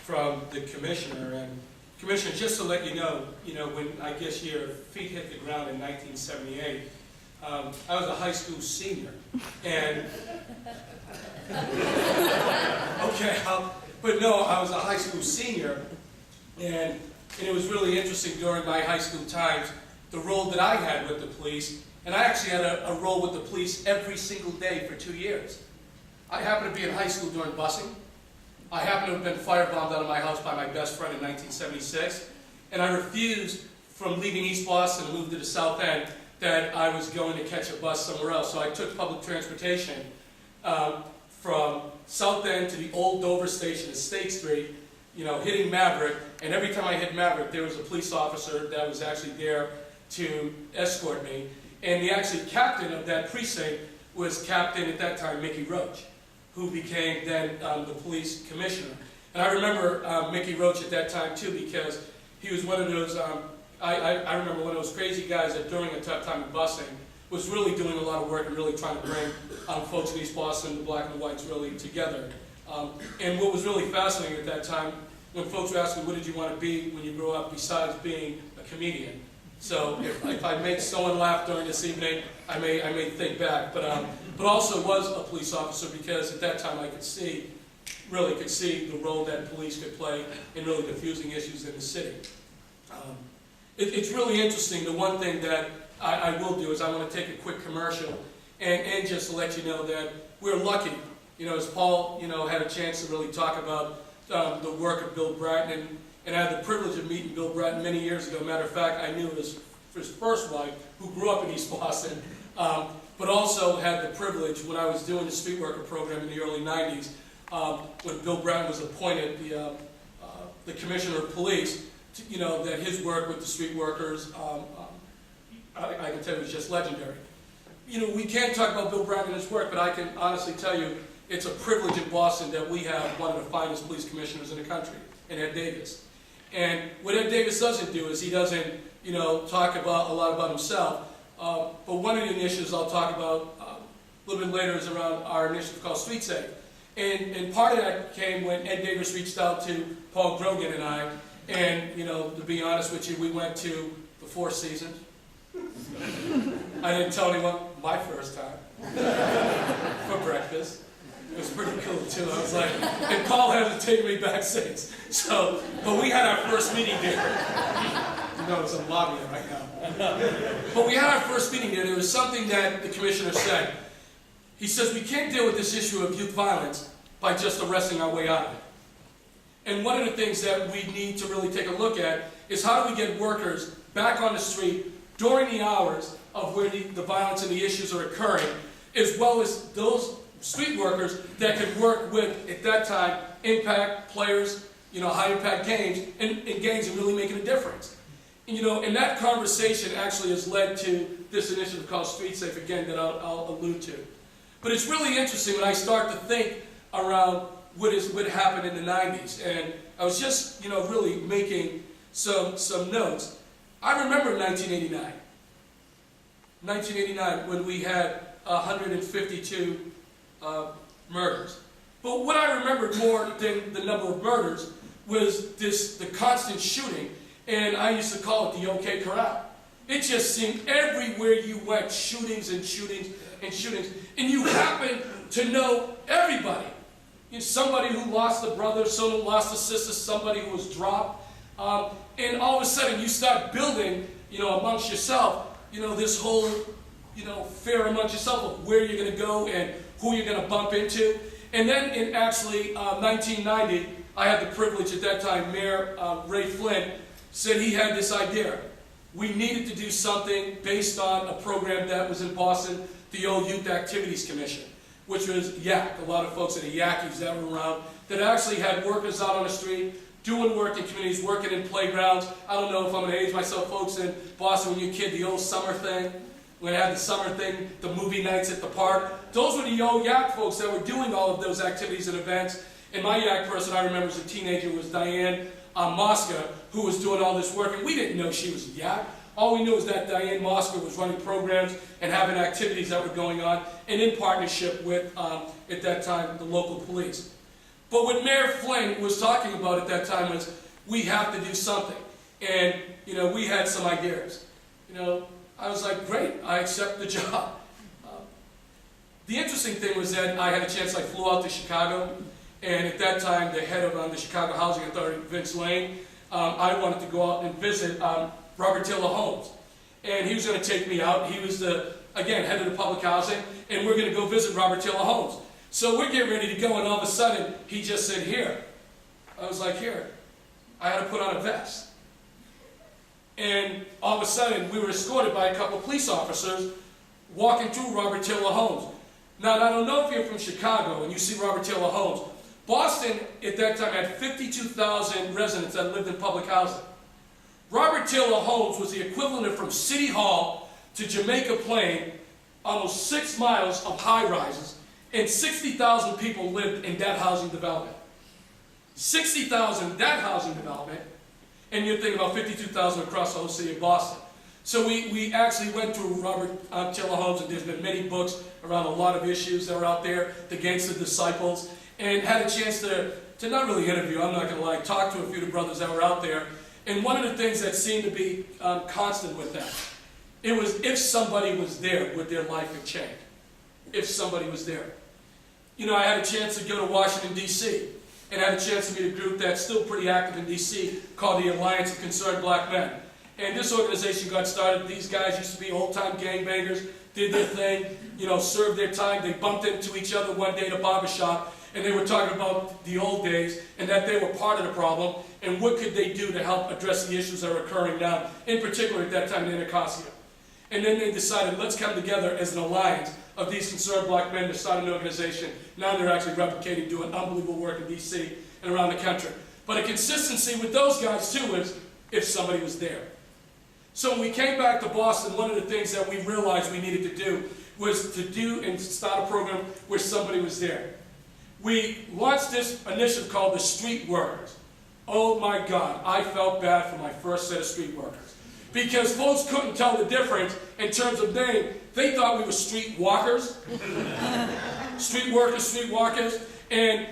from the commissioner. And Commissioner, just to let you know, when I guess your feet hit the ground in 1978, I was a high school senior, and okay, but no, I was a high school senior, and it was really interesting during my high school times, the role that I had with the police, and I actually had a role with the police every single day for 2 years. I happened to be in high school during busing. I happened to have been firebombed out of my house by my best friend in 1976, and I refused from leaving East Boston and moved to the South End that I was going to catch a bus somewhere else. So I took public transportation from South End to the old Dover station at State Street, hitting Maverick, and every time I hit Maverick, there was a police officer that was actually there to escort me, and the actually captain of that precinct was Captain, at that time, Mickey Roach, who became then the police commissioner. And I remember Mickey Roach at that time too, because he was one of those, I remember one of those crazy guys that during a tough time of busing was really doing a lot of work and really trying to bring folks in East Boston, the black and the whites, really together. And what was really fascinating at that time, when folks were asking, what did you want to be when you grow up, besides being a comedian? So if I make someone laugh during this evening, I may think back. But also was a police officer, because at that time I really could see the role that police could play in really diffusing issues in the city. It's really interesting. The one thing that I will do is I want to take a quick commercial and just to let you know that we're lucky. As Paul, had a chance to really talk about the work of Bill Bratton, and I had the privilege of meeting Bill Bratton many years ago. Matter of fact, I knew his first wife, who grew up in East Boston, but also had the privilege when I was doing the street worker program in the early 90s, when Bill Bratton was appointed the commissioner of police, that his work with the street workers, I can tell you, was just legendary. We can't talk about Bill Bratton and his work, but I can honestly tell you it's a privilege in Boston that we have one of the finest police commissioners in the country, in Ed Davis. And what Ed Davis doesn't do is he doesn't, talk a lot about himself. But one of the initiatives I'll talk about a little bit later is around our initiative called Street Safe. And part of that came when Ed Davis reached out to Paul Grogan and I. And, to be honest with you, we went to the Four Seasons. I didn't tell anyone my first time for breakfast. It was pretty cool too. I was like, and Paul hasn't taken me back since. So, but we had our first meeting there. It's a lobby right now. But we had our first meeting there. There was something that the commissioner said. He says, we can't deal with this issue of youth violence by just arresting our way out of it. And one of the things that we need to really take a look at is how do we get workers back on the street during the hours of where the violence and the issues are occurring, as well as those street workers that could work with, at that time, impact players, high impact games, and games and really making a difference. And that conversation actually has led to this initiative called Street Safe, again, that I'll allude to. But it's really interesting when I start to think around what happened in the 90s. And I was just, really making some notes. I remember 1989. 1989, when we had 152 murders. But what I remembered more than the number of murders was the constant shooting, and I used to call it the OK Corral. It just seemed everywhere you went, shootings and shootings and shootings, and you happen to know everybody. Somebody who lost a brother, someone who lost a sister, somebody who was dropped, and all of a sudden you start building, amongst yourself, this whole, fear amongst yourself of where you're going to go and who you're going to bump into. And then in actually 1990, I had the privilege at that time, Mayor Ray Flynn said he had this idea. We needed to do something based on a program that was in Boston, the old Youth Activities Commission, which was YAC, a lot of folks at the Yankees that were around, that actually had workers out on the street, doing work in communities, working in playgrounds. I don't know if I'm going to age myself, folks in Boston, when you're a kid, the old summer thing, when they had the summer thing, the movie nights at the park. Those were the old YAC folks that were doing all of those activities and events. And my YAC person I remember as a teenager was Diane Mosca, who was doing all this work. And we didn't know she was a YAC. All we knew is that Diane Mosca was running programs and having activities that were going on, and in partnership with, at that time, the local police. But what Mayor Flynn was talking about at that time was, we have to do something. And, we had some ideas. I was like, great, I accept the job. The interesting thing was that I had a chance, I flew out to Chicago, and at that time, the head of the Chicago Housing Authority, Vince Lane, I wanted to go out and visit Robert Taylor Homes. And he was going to take me out. He was again, head of the public housing, and we're going to go visit Robert Taylor Homes. So we're getting ready to go, and all of a sudden, he just said, here. I was like, here. I had to put on a vest. And all of a sudden, we were escorted by a couple of police officers walking through Robert Taylor Homes. Now, I don't know if you're from Chicago and you see Robert Taylor Homes. Boston, at that time, had 52,000 residents that lived in public housing. Robert Taylor Homes was the equivalent of from City Hall to Jamaica Plain, almost 6 miles of high-rises, and 60,000 people lived in that housing development. 60,000 in that housing development, and you're thinking about 52,000 across the whole city of Boston. So we actually went through Robert Taylor Homes, and there's been many books around a lot of issues that are out there, the Gangster Disciples, and had a chance to not really interview, I'm not going to lie, talk to a few of the brothers that were out there. And one of the things that seemed to be constant with that, it was if somebody was there, would their life have changed? If somebody was there. I had a chance to go to Washington, D.C., and I had a chance to meet a group that's still pretty active in D.C. called the Alliance of Concerned Black Men. And this organization got started. These guys used to be old-time gangbangers, did their thing, served their time. They bumped into each other one day at a barbershop, and they were talking about the old days and that they were part of the problem and what could they do to help address the issues that are occurring now, in particular at that time in Anacostia. And then they decided, let's come together as an alliance of these concerned black men to start an organization. Now they're actually replicating, doing unbelievable work in D.C. and around the country. But a consistency with those guys, too, is if somebody was there. So when we came back to Boston, one of the things that we realized we needed to do was to do and start a program where somebody was there. We launched this initiative called the Street Workers. Oh my God, I felt bad for my first set of street workers. Because folks couldn't tell the difference in terms of name. They thought we were street walkers. Street workers, street walkers. And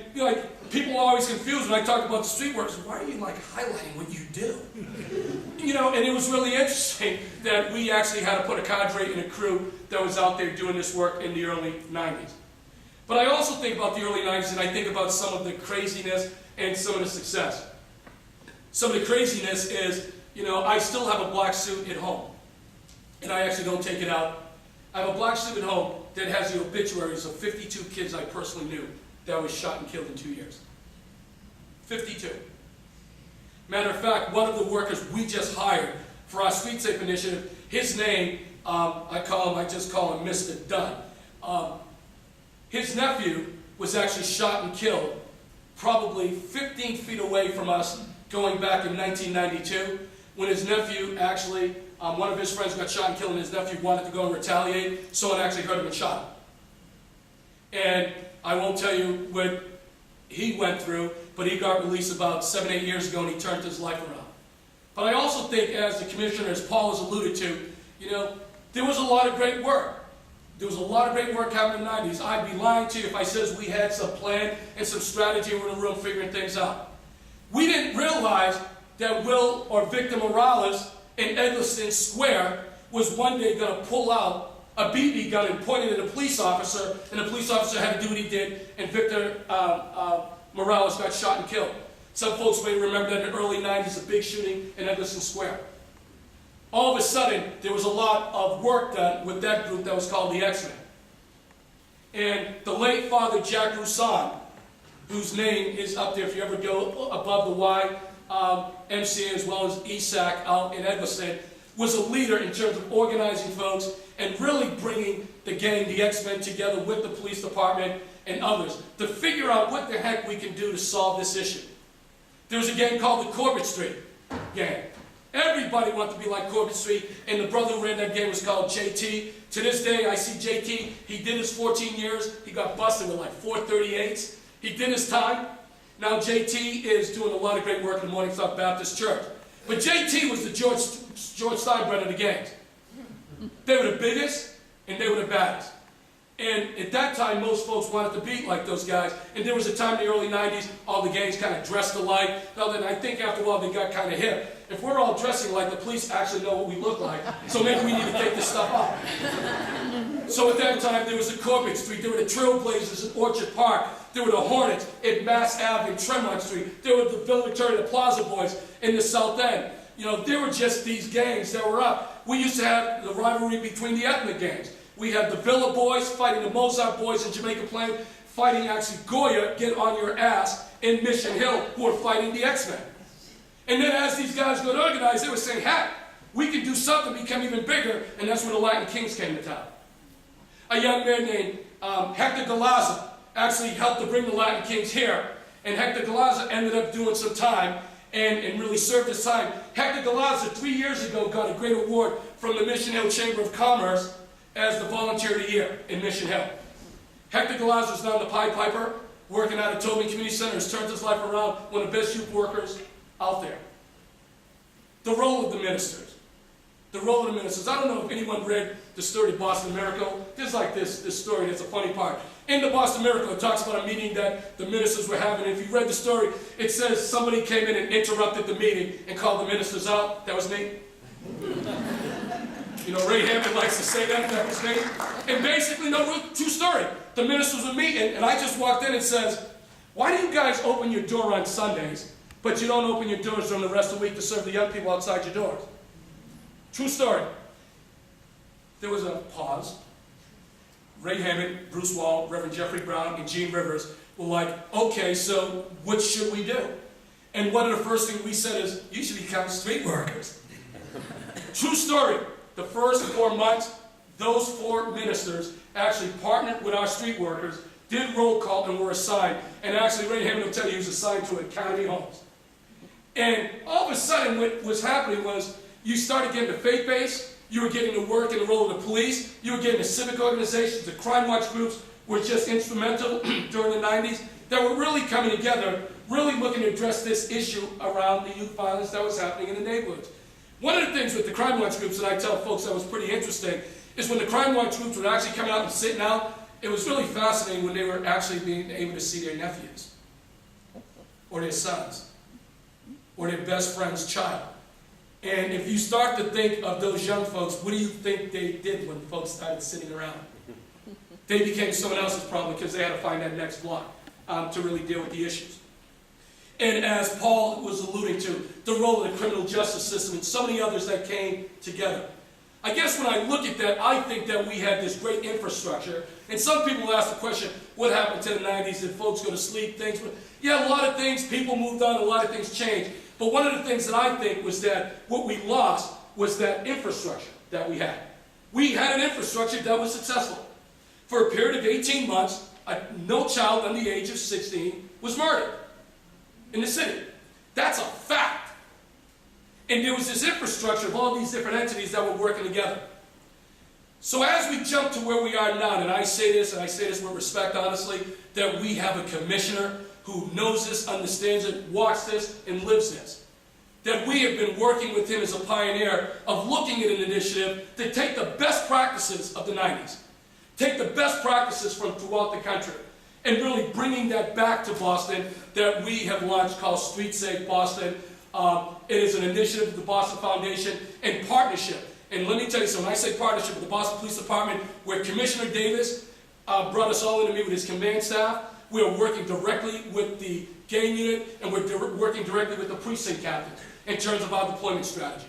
people are always confused when I talk about the street workers. Why are you highlighting what you do? And it was really interesting that we actually had to put a cadre and a crew that was out there doing this work in the early 90s. But I also think about the early 90s, and I think about some of the craziness and some of the success. Some of the craziness is, I still have a black suit at home. And I actually don't take it out. I have a black suit at home that has the obituaries of 52 kids I personally knew that was shot and killed in 2 years. 52. Matter of fact, one of the workers we just hired for our Street Safe initiative, his name, I just call him Mr. Dunn. His nephew was actually shot and killed probably 15 feet away from us going back in 1992 when his nephew actually, one of his friends got shot and killed and his nephew wanted to go and retaliate. Someone actually heard him and shot him. And I won't tell you what he went through, but he got released about 7, 8 years ago and he turned his life around. But I also think, as the commissioner, as Paul has alluded to, there was a lot of great work. There was a lot of great work happening in the 90s. I'd be lying to you if I said we had some plan and some strategy and we're in the room figuring things out. We didn't realize that Will or Victor Morales in Eggleston Square was one day going to pull out a BB gun and point it at a police officer, and the police officer had to do what he did, and Victor Morales got shot and killed. Some folks may remember that in the early 90s, a big shooting in Eggleston Square. All of a sudden, there was a lot of work done with that group that was called the X-Men. And the late Father Jack Roussan, whose name is up there if you ever go above the Y, MCA as well as ESAC out in Eggleston, was a leader in terms of organizing folks and really bringing the gang, the X-Men, together with the police department and others to figure out what the heck we can do to solve this issue. There was a gang called the Corbett Street Gang. Everybody wanted to be like Corbett Street, and the brother who ran that gang was called JT. To this day, I see JT. He did his 14 years. He got busted with 438s. He did his time. Now JT is doing a lot of great work in the Morningstar Baptist Church. But JT was the George Steinbrenner of the gangs. They were the biggest, and they were the baddest. And at that time, most folks wanted to be like those guys. And there was a time in the early 90s, all the gangs kind of dressed alike. Now then, I think after a while they got kind of hip. If we're all dressing like, the police actually know what we look like. So maybe we need to take this stuff off. So at that time, there was the Corbett Street. There were the Trailblazers in Orchard Park. There were the Hornets at Mass Ave and Tremont Street. There were the Villa Victoria, the Plaza Boys in the South End. You know, there were just these gangs that were up. We used to have the rivalry between the ethnic gangs. We had the Villa Boys fighting the Mozart Boys in Jamaica Plain, fighting actually Goya, Get On Your Ass, in Mission Hill, who were fighting the X-Men. And then as these guys got organized, they were saying, heck, we can do something, become even bigger, and that's when the Latin Kings came to town. A young man named Hector Galaza actually helped to bring the Latin Kings here, and Hector Galaza ended up doing some time and really served his time. Hector Galaza, 3 years ago, got a great award from the Mission Hill Chamber of Commerce as the Volunteer of the Year in Mission Hill. Hector Galaza is now the Pied Piper, working out at Tobin Community Center, has turned his life around, one of the best youth workers out there. The role of the ministers. The role of the ministers. I don't know if anyone read the story of Boston Miracle. There's like this story that's a funny part. In the Boston Miracle, it talks about a meeting that the ministers were having. And if you read the story, it says somebody came in and interrupted the meeting and called the ministers out. That was me. You know, Ray Hammond likes to say that. That was me. And basically, no, true story. The ministers were meeting, and I just walked in and says, why do you guys open your door on Sundays, but you don't open your doors during the rest of the week to serve the young people outside your doors? True story. There was a pause. Ray Hammond, Bruce Wall, Reverend Jeffrey Brown, and Gene Rivers were like, okay, so what should we do? And one of the first things we said is, you should become street workers. True story. The first 4 months, those 4 ministers actually partnered with our street workers, did roll call, and were assigned. And actually, Ray Hammond will tell you he was assigned to Academy Homes. And all of a sudden, what was happening was you started getting the faith base, you were getting to work in the role of the police, you were getting the civic organizations, the crime watch groups were just instrumental during the 90s that were really coming together, really looking to address this issue around the youth violence that was happening in the neighborhoods. One of the things with the crime watch groups that I tell folks that was pretty interesting is when the crime watch groups would actually come out and sit down, it was really fascinating when they were actually being able to see their nephews, or their sons, or their best friend's child. And if you start to think of those young folks, what do you think they did when folks started sitting around? They became someone else's problem because they had to find that next block to really deal with the issues. And as Paul was alluding to, the role of the criminal justice system and so many others that came together. I guess when I look at that, I think that we had this great infrastructure. And some people ask the question, what happened to the 90s? Did folks go to sleep? Yeah, a lot of things, people moved on, a lot of things changed. But one of the things that I think was that what we lost was that infrastructure that we had. We had an infrastructure that was successful. For a period of 18 months, no child under the age of 16 was murdered in the city. That's a fact. And there was this infrastructure of all these different entities that were working together. So as we jump to where we are now, and I say this with respect, honestly, that we have a commissioner who knows this, understands it, walks this, and lives this. That we have been working with him as a pioneer of looking at an initiative to take the best practices of the 90s, take the best practices from throughout the country, and really bringing that back to Boston that we have launched called Street Safe Boston. It is an initiative of the Boston Foundation in partnership. And let me tell you something, when I say partnership with the Boston Police Department, where Commissioner Davis brought us all in to meet with his command staff, we are working directly with the gang unit, and we're working directly with the precinct captains in terms of our deployment strategy.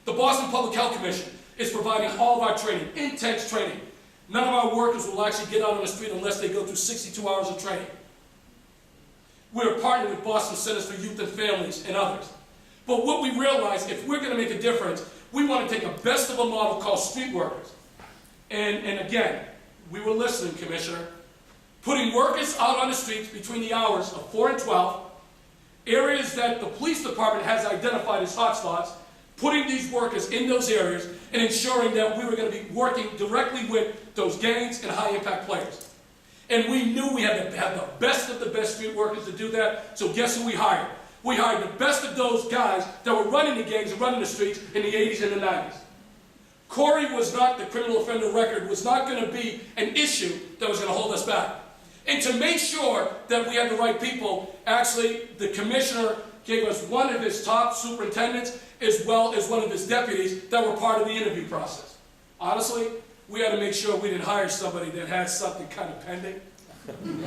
The Boston Public Health Commission is providing all of our training, intense training. None of our workers will actually get out on the street unless they go through 62 hours of training. We're partnering with Boston Centers for Youth and Families and others. But what we realize, if we're going to make a difference, we want to take a best of a model called street workers. And again, we were listening, Commissioner. Putting workers out on the streets between the hours of 4 and 12, areas that the police department has identified as hotspots, putting these workers in those areas and ensuring that we were going to be working directly with those gangs and high-impact players. And we knew we had to have the best of the best street workers to do that, so guess who we hired? We hired the best of those guys that were running the gangs and running the streets in the 80s and the 90s. Corey was not, the criminal offender record was not going to be an issue that was going to hold us back. And to make sure that we had the right people, actually the commissioner gave us one of his top superintendents as well as one of his deputies that were part of the interview process. Honestly, we had to make sure we didn't hire somebody that had something kind of pending.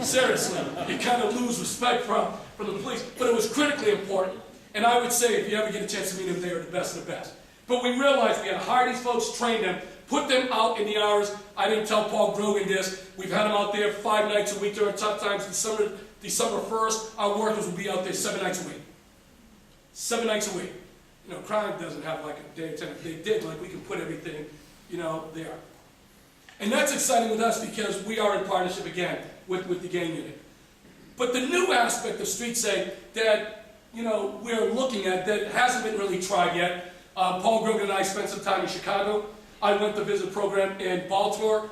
Seriously, you kind of lose respect from the police. But it was critically important. And I would say if you ever get a chance to meet them, they are the best of the best. But we realized we had to hire these folks, train them, put them out in the hours. I didn't tell Paul Grogan this. We've had them out there 5 nights a week during tough times. December 1st, our workers will be out there 7 nights a week. 7 nights a week. You know, crime doesn't have like a day or 10. If they did, like, we can put everything, you know, there. And that's exciting with us because we are in partnership again with the gang unit. But the new aspect of Street Safe that, you know, we're looking at that hasn't been really tried yet. Paul Grogan and I spent some time in Chicago. I went to visit a program in Baltimore,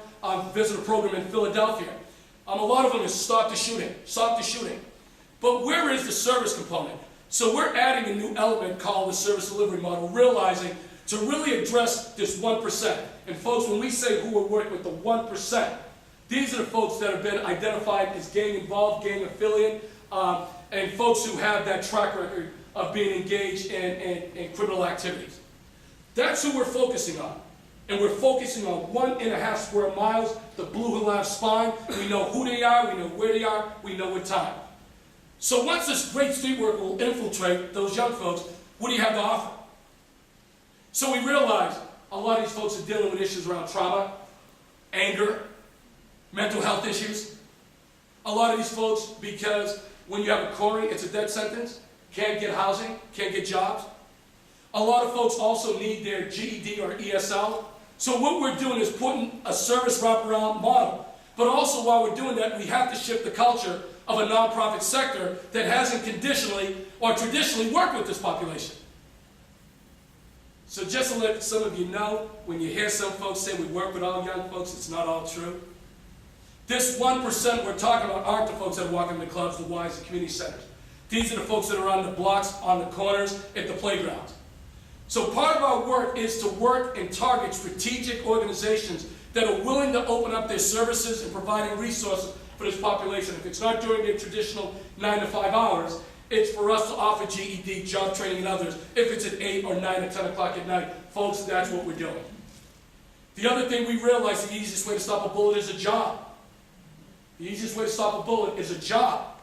visit a program in Philadelphia. A lot of them is stop the shooting. But where is the service component? So we're adding a new element called the service delivery model, realizing to really address this 1%. And folks, when we say who we're working with, the 1%, these are the folks that have been identified as gang involved, gang affiliate, and folks who have that track record of being engaged in criminal activities. That's who we're focusing on. And we're focusing on 1.5 square miles, the Blue Hill Ave spine. We know who they are, we know where they are, we know what time. So once this great street work will infiltrate those young folks, what do you have to offer? So we realize a lot of these folks are dealing with issues around trauma, anger, mental health issues. A lot of these folks, because when you have a Corey, it's a death sentence, can't get housing, can't get jobs. A lot of folks also need their GED or ESL. So what we're doing is putting a service wraparound model. But also while we're doing that, we have to shift the culture of a nonprofit sector that hasn't conditionally or traditionally worked with this population. So just to let some of you know, when you hear some folks say we work with all young folks, it's not all true. This 1% we're talking about aren't the folks that walk in the clubs, the Ys, the community centers. These are the folks that are on the blocks, on the corners, at the playgrounds. So part of our work is to work and target strategic organizations that are willing to open up their services and providing resources for this population. If it's not during their traditional 9 to 5 hours, it's for us to offer GED, job training, and others. If it's at 8 or 9 or 10 o'clock at night, folks, that's what we're doing. The other thing we realize, the easiest way to stop a bullet is a job. The easiest way to stop a bullet is a job.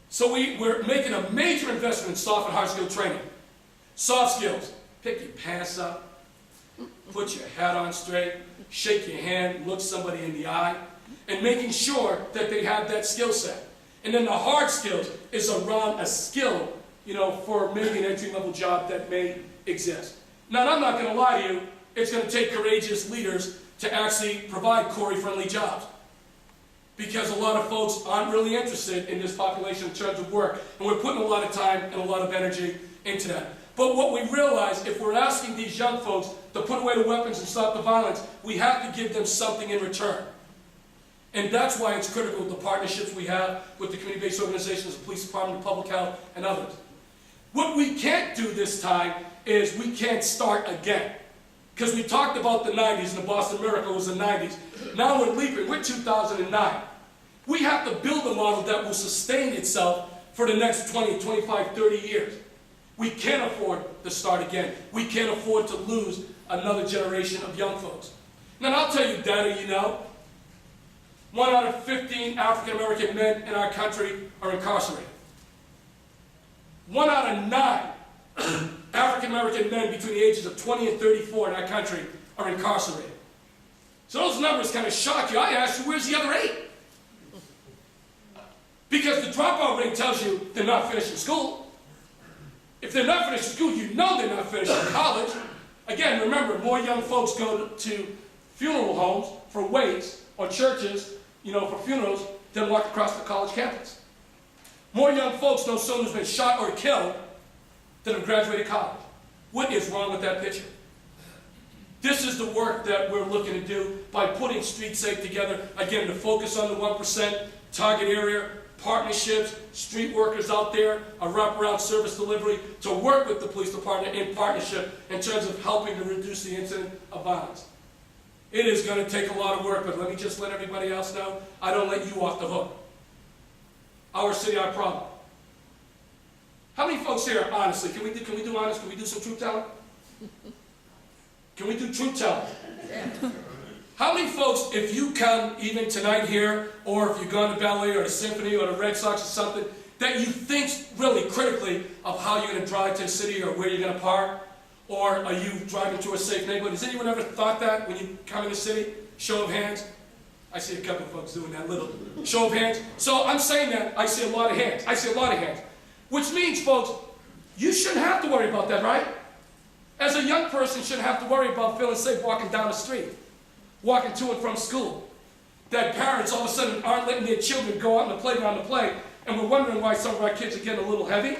So we're making a major investment in soft and hard skill training. Soft skills, pick your pants up, put your hat on straight, shake your hand, look somebody in the eye, and making sure that they have that skill set. And then the hard skills is around a skill, you know, for maybe an entry-level job that may exist. Now, I'm not going to lie to you, it's going to take courageous leaders to actually provide Corey-friendly jobs. Because a lot of folks aren't really interested in this population in terms of work. And we're putting a lot of time and a lot of energy into that. But what we realize, if we're asking these young folks to put away the weapons and stop the violence, we have to give them something in return. And that's why it's critical, the partnerships we have with the community-based organizations, the police department, public health, and others. What we can't do this time is we can't start again. Because we talked about the 90s, and the Boston Miracle was the 90s. Now we're leaping, we're 2009. We have to build a model that will sustain itself for the next 20, 25, 30 years. We can't afford to start again. We can't afford to lose another generation of young folks. Now I'll tell you data you know. 1 out of 15 African American men in our country are incarcerated. 1 out of 9 African American men between the ages of 20 and 34 in our country are incarcerated. So those numbers kind of shock you. I ask you, where's the other 8? Because the dropout rate tells you they're not finishing school. If they're not finishing school, you know they're not finishing college. Again, remember, more young folks go to funeral homes for wakes or churches, you know, for funerals than walk across the college campus. More young folks know someone who's been shot or killed than have graduated college. What is wrong with that picture? This is the work that we're looking to do by putting Street Safe together. Again, to focus on the 1%, target area, partnerships, street workers out there, a wraparound service delivery to work with the police department in partnership in terms of helping to reduce the incident of violence. It is going to take a lot of work, but let me just let everybody else know, I don't let you off the hook. Our city, our problem. How many folks here, honestly, can we do honest? Can we do some truth telling? Can we do truth telling? Yeah. How many folks, if you come even tonight here, or if you've gone to ballet or the symphony or the Red Sox or something, that you think really critically of how you're going to drive to the city or where you're going to park, or are you driving to a safe neighborhood? Has anyone ever thought that when you come in the city? Show of hands. I see a couple of folks doing that little show of hands. So I'm saying that I see a lot of hands. I see a lot of hands. Which means, folks, you shouldn't have to worry about that, right? As a young person, you shouldn't have to worry about feeling safe walking down the street, walking to and from school. That parents all of a sudden aren't letting their children go out in the playground to play, and we're wondering why some of our kids are getting a little heavy.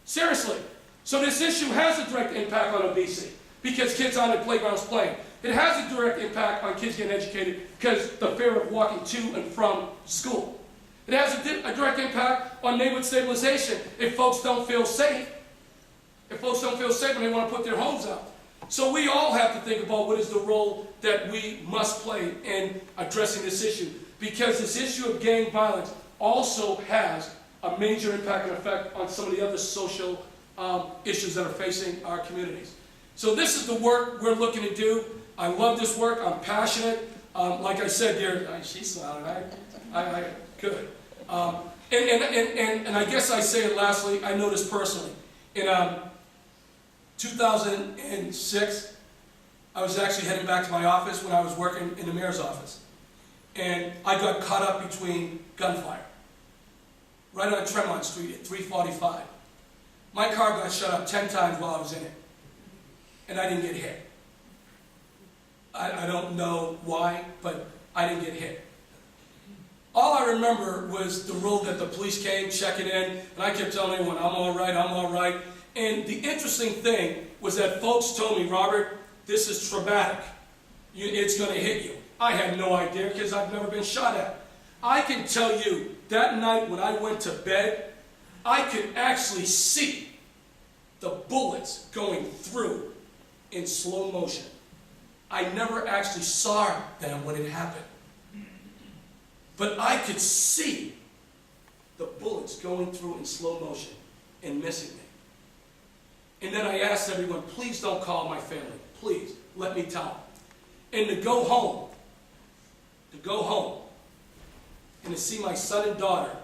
Seriously. So this issue has a direct impact on obesity because kids aren't in playgrounds playing. It has a direct impact on kids getting educated because the fear of walking to and from school. It has a direct impact on neighborhood stabilization if folks don't feel safe. If folks don't feel safe and they want to put their homes out. So we all have to think about what is the role that we must play in addressing this issue. Because this issue of gang violence also has a major impact and effect on some of the other social issues that are facing our communities. So this is the work we're looking to do. I love this work. I'm passionate. Like I said, she's smiling. Good. And I guess I say it lastly, I know this personally. In 2006, I was actually heading back to my office when I was working in the mayor's office. And I got caught up between gunfire. Right on Tremont Street at 345. My car got shut up 10 times while I was in it. And I didn't get hit. I don't know why, but I didn't get hit. All I remember was the role that the police came checking in, and I kept telling everyone, I'm all right, I'm all right. And the interesting thing was that folks told me, Robert, this is traumatic. It's going to hit you. I had no idea because I've never been shot at. I can tell you, that night when I went to bed, I could actually see the bullets going through in slow motion. I never actually saw them when it happened. But I could see the bullets going through in slow motion and missing me. And then I asked everyone, please don't call my family. Please, let me tell them. And to go home, and to see my son and daughter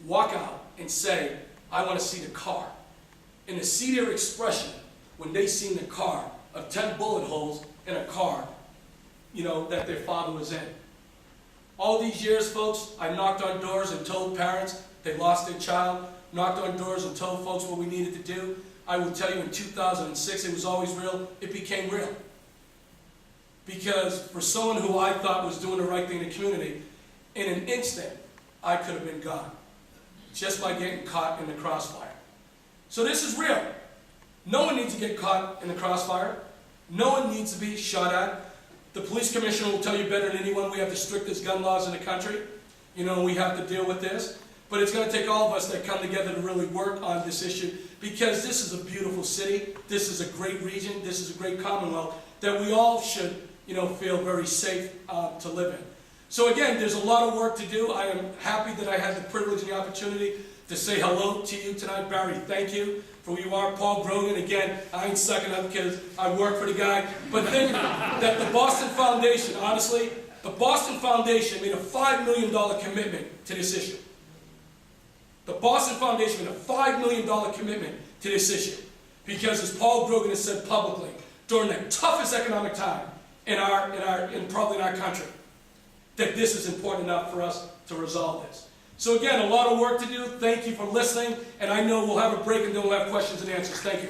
walk out and say, I want to see the car. And to see their expression when they seen the car of 10 bullet holes in a car, that their father was in. All these years, folks, I knocked on doors and told parents they lost their child, knocked on doors and told folks what we needed to do. I will tell you in 2006, it was always real. It became real. Because for someone who I thought was doing the right thing in the community, in an instant, I could have been gone. Just by getting caught in the crossfire. So this is real. No one needs to get caught in the crossfire. No one needs to be shot at. The police commissioner will tell you better than anyone we have the strictest gun laws in the country. We have to deal with this. But it's going to take all of us that come together to really work on this issue because this is a beautiful city. This is a great region. This is a great commonwealth that we all should, feel very safe to live in. So again, there's a lot of work to do. I am happy that I had the privilege and the opportunity to say hello to you tonight. Barry, thank you for who you are. Paul Grogan, again, I ain't sucking up because I work for the guy. But think that the Boston Foundation, honestly, the Boston Foundation made a $5 million commitment to this issue. The Boston Foundation made a $5 million commitment to this issue. Because as Paul Grogan has said publicly, during the toughest economic time probably in our country, that this is important enough for us to resolve this. So again, a lot of work to do. Thank you for listening. And I know we'll have a break and then we'll have questions and answers. Thank you.